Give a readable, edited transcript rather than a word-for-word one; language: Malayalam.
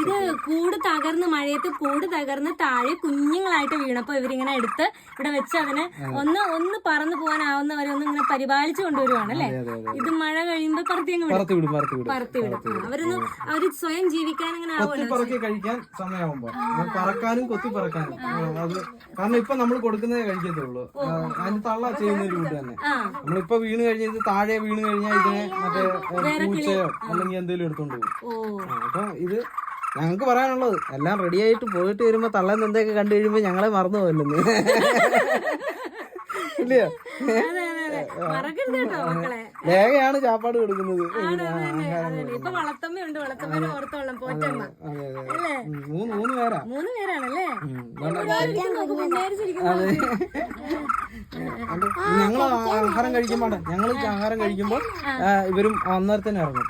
ഇത് കൂട് തകർന്ന് മഴയത്ത് കൂട് തകർന്ന് താഴെ കുഞ്ഞുങ്ങളായിട്ട് വീണപ്പോ ഇവരിങ്ങനെ എടുത്ത് ഇവിടെ വെച്ച് അതിനെ ഒന്ന് പറന്നു പോകാനാവുന്നവരെ ഒന്ന് ഇങ്ങനെ പരിപാലിച്ചു കൊണ്ടുവരുവാണ് അല്ലെ. ഇത് മഴ കഴിയുമ്പോ പറത്തി വിടും. അവര് സ്വയം ജീവിക്കാൻ ഇങ്ങനെ കഴിക്കാൻ സമയമാകുമ്പോ പറക്കാനും കൊത്തി പറക്കാനും അത് കാരണം ഇപ്പൊ നമ്മൾ കൊടുക്കുന്നതേ കഴിക്കത്തുള്ളൂ. അതിന് തള്ള ചെയ്യുന്ന ഒരു കൂട്ട് തന്നെ. നമ്മളിപ്പോ വീണ് കഴിഞ്ഞത് താഴെ വീണ് കഴിഞ്ഞാൽ ഇതിനെ മറ്റേ പൂച്ചയോ അല്ലെങ്കിൽ എന്തെങ്കിലും എടുത്തോണ്ട് പോകും. അപ്പൊ ഇത് ഞങ്ങക്ക് പറയാനുള്ളത് എല്ലാം റെഡി ആയിട്ട് പോയിട്ട് വരുമ്പോ തള്ളേന്ന് എന്തൊക്കെ കണ്ടു കഴിയുമ്പോ ഞങ്ങളെ മറന്നു പോയില്ലെന്ന് ഇല്ലയോ. ലേഖയാണ് ചാപ്പാട് കൊടുക്കുന്നത്. മൂന്ന് പേരാണല്ലേ. ഞങ്ങൾ ആഹാരം കഴിക്കുമ്പോ ഇവരും അന്നേരം തന്നെ ഇറങ്ങും.